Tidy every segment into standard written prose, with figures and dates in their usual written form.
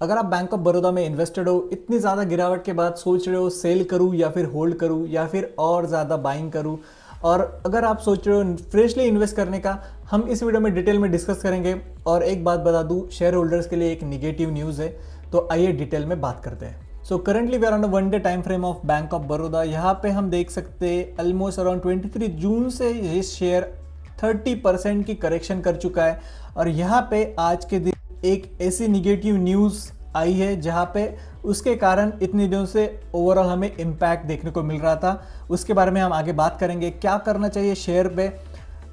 अगर आप bank of Baroda में इन्वेस्टेड हो, इतनी ज़्यादा गिरावट के बाद सोच रहे हो सेल करूँ या फिर होल्ड करूँ या फिर और ज़्यादा बाइंग करूँ, और अगर आप सोच रहे हो फ्रेशली इन्वेस्ट करने का, हम इस वीडियो में डिटेल में डिस्कस करेंगे। और एक बात बता दूँ, शेयर होल्डर्स के लिए एक निगेटिव न्यूज़ है, तो आइए डिटेल में बात करते हैं। So currently we are on one day time frame of bank of Baroda. यहाँ पे हम देख सकते हैं ऑलमोस्ट अराउंड 23 जून से ये शेयर 30% की करेक्शन कर चुका है। और यहाँ पे आज के दिन एक ऐसी निगेटिव न्यूज़ आई है जहाँ पे उसके कारण इतने दिनों से ओवरऑल हमें इम्पैक्ट देखने को मिल रहा था। उसके बारे में हम आगे बात करेंगे, क्या करना चाहिए शेयर पे।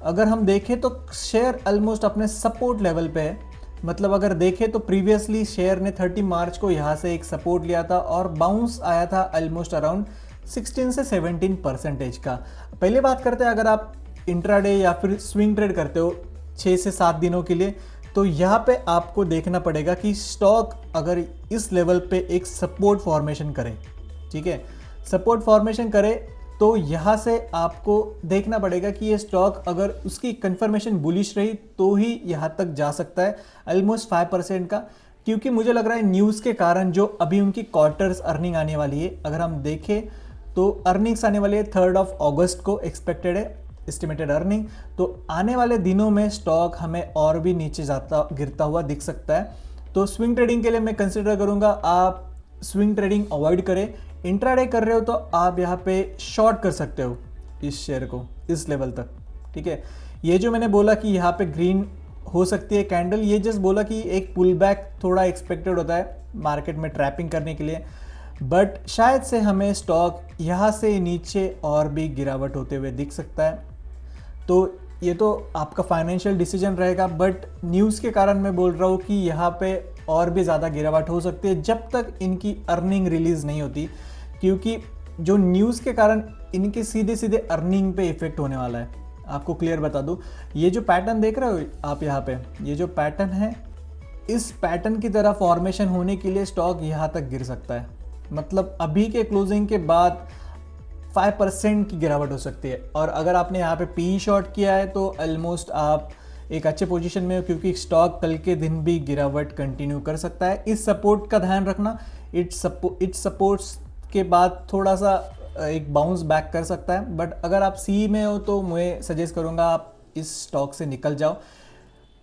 अगर हम देखें तो शेयर ऑलमोस्ट अपने सपोर्ट लेवल पे है। मतलब अगर देखें तो प्रीवियसली शेयर ने 30 मार्च को यहाँ से एक सपोर्ट लिया था और बाउंस आया था ऑलमोस्ट अराउंड 16 से 17% का। पहले बात करते हैं, अगर आप इंट्राडे या फिर स्विंग ट्रेड करते हो 6 से 7 दिनों के लिए, तो यहाँ पे आपको देखना पड़ेगा कि स्टॉक अगर इस लेवल पे एक सपोर्ट फॉर्मेशन करे, ठीक है, सपोर्ट फॉर्मेशन करे, तो यहाँ से आपको देखना पड़ेगा कि ये स्टॉक अगर उसकी कंफर्मेशन बुलिश रही तो ही यहाँ तक जा सकता है ऑलमोस्ट 5% का। क्योंकि मुझे लग रहा है न्यूज़ के कारण जो अभी उनकी क्वार्टर्स अर्निंग आने वाली है, अगर हम देखें तो अर्निंग्स आने वाली है 3 अगस्त को एक्सपेक्टेड है एस्टिमेटेड अर्निंग। तो आने वाले दिनों में स्टॉक हमें और भी नीचे जाता गिरता हुआ दिख सकता है। तो स्विंग ट्रेडिंग के लिए मैं कंसिडर करूंगा आप स्विंग ट्रेडिंग अवॉइड करें। इंट्राडे कर रहे हो तो आप यहाँ पे शॉर्ट कर सकते हो इस शेयर को इस लेवल तक, ठीक है। ये जो मैंने बोला कि यहाँ पे ग्रीन हो सकती है कैंडल, ये जस्ट बोला कि एक पुल बैक थोड़ा एक्सपेक्टेड होता है मार्केट में ट्रैपिंग करने के लिए, बट शायद से हमें स्टॉक यहाँ से नीचे और भी गिरावट होते हुए दिख सकता है। तो ये तो आपका फाइनेंशियल डिसीजन रहेगा, बट न्यूज़ के कारण मैं बोल रहा हूँ कि यहाँ पे और भी ज़्यादा गिरावट हो सकती है जब तक इनकी अर्निंग रिलीज़ नहीं होती। क्योंकि जो न्यूज़ के कारण इनके सीधे सीधे अर्निंग पे इफेक्ट होने वाला है। आपको क्लियर बता दूँ, ये जो पैटर्न देख रहे हो आप यहाँ पे, ये जो पैटर्न है, इस पैटर्न की तरह फॉर्मेशन होने के लिए स्टॉक यहाँ तक गिर सकता है। मतलब अभी के क्लोजिंग के बाद 5% की गिरावट हो सकती है। और अगर आपने यहाँ पे पी शॉर्ट किया है तो ऑलमोस्ट आप एक अच्छे पोजीशन में हो, क्योंकि स्टॉक कल के दिन भी गिरावट कंटिन्यू कर सकता है। इस सपोर्ट का ध्यान रखना, इट सपोर्ट्स के बाद थोड़ा सा एक बाउंस बैक कर सकता है। बट अगर आप सी में हो तो मैं सजेस्ट करूँगा आप इस स्टॉक से निकल जाओ।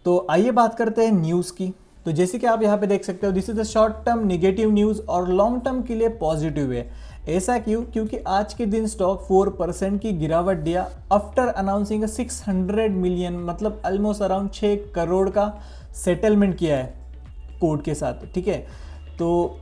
तो आइए बात करते हैं न्यूज़ की। तो जैसे कि आप यहाँ पे देख सकते हो, this is the short term negative news और लॉन्ग टर्म के लिए पॉजिटिव है। ऐसा क्यों? क्योंकि आज के दिन स्टॉक 4% की गिरावट दिया आफ्टर अनाउंसिंग 600 मिलियन, मतलब ऑलमोस्ट अराउंड 6 करोड़ का सेटलमेंट किया है कोर्ट के साथ, ठीक है। तो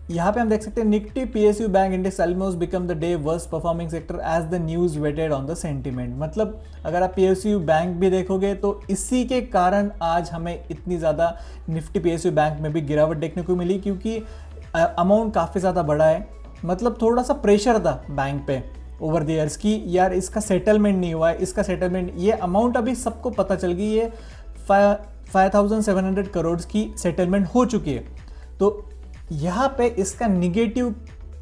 यहाँ पे हम देख सकते हैं Nifty PSU bank index almost become the day worst performing sector as the news weighted on the sentiment. मतलब अगर आप पीएसयू बैंक भी देखोगे तो इसी के कारण आज हमें इतनी ज़्यादा निफ्टी पीएसयू बैंक में भी गिरावट देखने को मिली, क्योंकि अमाउंट काफ़ी ज़्यादा बड़ा है। मतलब थोड़ा सा प्रेशर था बैंक पे ओवर द ईयर्स की, यार इसका सेटलमेंट नहीं हुआ है, इसका सेटलमेंट, ये अमाउंट अभी सबको पता चल गई है, 5700 करोड़ की सेटलमेंट हो चुकी है। तो यहाँ पे इसका निगेटिव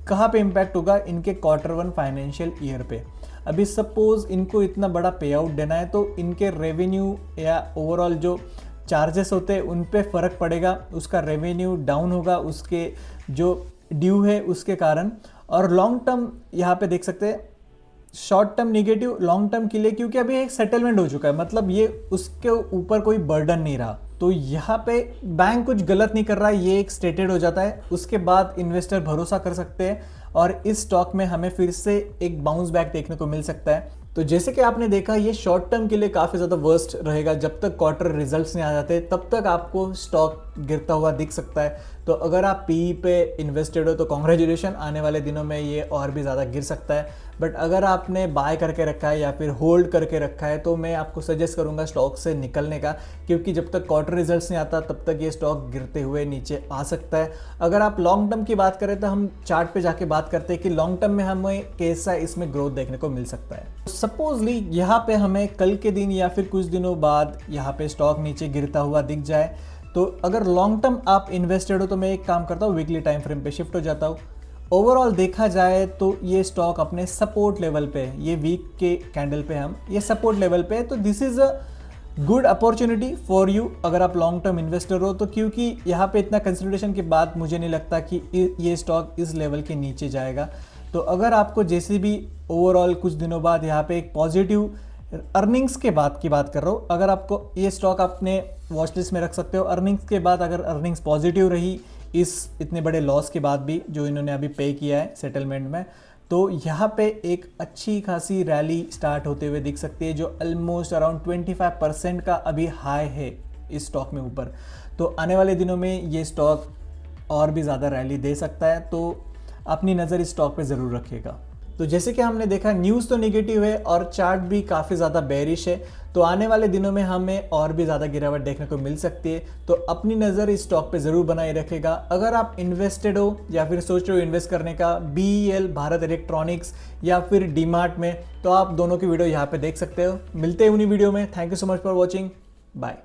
कहाँ पे इम्पैक्ट होगा? इनके Q1 फाइनेंशियल ईयर पे। अभी सपोज इनको इतना बड़ा पे आउट देना है तो इनके रेवेन्यू या ओवरऑल जो चार्जेस होते हैं उन पे फ़र्क पड़ेगा, उसका रेवेन्यू डाउन होगा, उसके जो ड्यू है उसके कारण। और लॉन्ग टर्म यहाँ पे देख सकते हैं, short term negative, long term के लिए, क्योंकि अभी एक सेटलमेंट हो चुका है, मतलब ये उसके ऊपर कोई बर्डन नहीं रहा। तो यहाँ पे बैंक कुछ गलत नहीं कर रहा है, ये एक स्टेटेड हो जाता है, उसके बाद इन्वेस्टर भरोसा कर सकते हैं और इस स्टॉक में हमें फिर से एक बाउंस बैक देखने को मिल सकता है। तो जैसे कि आपने देखा, ये शॉर्ट टर्म के लिए काफ़ी ज़्यादा वर्स्ट रहेगा। जब तक क्वार्टर रिजल्ट्स नहीं आ जाते तब तक आपको स्टॉक गिरता हुआ दिख सकता है। तो अगर आप पी पे इन्वेस्टेड हो तो कॉन्ग्रेचुलेशन, आने वाले दिनों में ये और भी ज़्यादा गिर सकता है। बट अगर आपने बाय करके रखा है या फिर होल्ड करके रखा है तो मैं आपको सजेस्ट करूंगा स्टॉक से निकलने का, क्योंकि जब तक क्वार्टर रिजल्ट्स नहीं आता तब तक ये स्टॉक गिरते हुए नीचे आ सकता है। अगर आप लॉन्ग टर्म की बात करें तो हम चार्ट पे जाके बात करते हैं कि लॉन्ग टर्म में हमें कैसा इसमें ग्रोथ देखने को मिल सकता है। सपोजली यहाँ पे हमें कल के दिन या फिर कुछ दिनों बाद यहाँ पे स्टॉक नीचे गिरता हुआ दिख जाए, तो अगर लॉन्ग टर्म आप इन्वेस्टेड हो तो मैं एक काम करता हूँ, वीकली टाइम फ्रेम पे शिफ्ट हो जाता हूँ। ओवरऑल देखा जाए तो ये स्टॉक अपने सपोर्ट लेवल पे है, ये वीक के कैंडल पे हम ये सपोर्ट लेवल पे है। तो this is a good opportunity for you अगर आप लॉन्ग टर्म इन्वेस्टर हो तो, क्योंकि यहाँ पे इतना कंसिडरेशन के बाद मुझे नहीं लगता कि ये स्टॉक इस लेवल के नीचे जाएगा। तो अगर आपको जैसे भी ओवरऑल कुछ दिनों बाद यहाँ पे एक पॉजिटिव अर्निंग्स के बाद की बात कर रहा हूँ, अगर आपको ये स्टॉक अपने वॉच लिस्ट में रख सकते हो। अर्निंग्स के बाद अगर अर्निंग्स पॉजिटिव रही इस इतने बड़े लॉस के बाद भी जो इन्होंने अभी पे किया है सेटलमेंट में, तो यहाँ पे एक अच्छी खासी रैली स्टार्ट होते हुए दिख सकती है, जो ऑलमोस्ट अराउंड 25% का अभी हाई है इस स्टॉक में ऊपर। तो आने वाले दिनों में ये स्टॉक और भी ज़्यादा रैली दे सकता है, तो अपनी नज़र इस स्टॉक पे ज़रूर रखिएगा। तो जैसे कि हमने देखा न्यूज़ तो नेगेटिव है और चार्ट भी काफ़ी ज़्यादा बेरिश है, तो आने वाले दिनों में हमें और भी ज़्यादा गिरावट देखने को मिल सकती है। तो अपनी नज़र इस स्टॉक पे ज़रूर बनाए रखेगा। अगर आप इन्वेस्टेड हो या फिर सोच रहे हो इन्वेस्ट करने का BEL भारत इलेक्ट्रॉनिक्स या फिर डीमार्ट में, तो आप दोनों की वीडियो यहाँ पे देख सकते हो। मिलते हैं उन्हीं वीडियो में। Thank you so much for watching. Bye.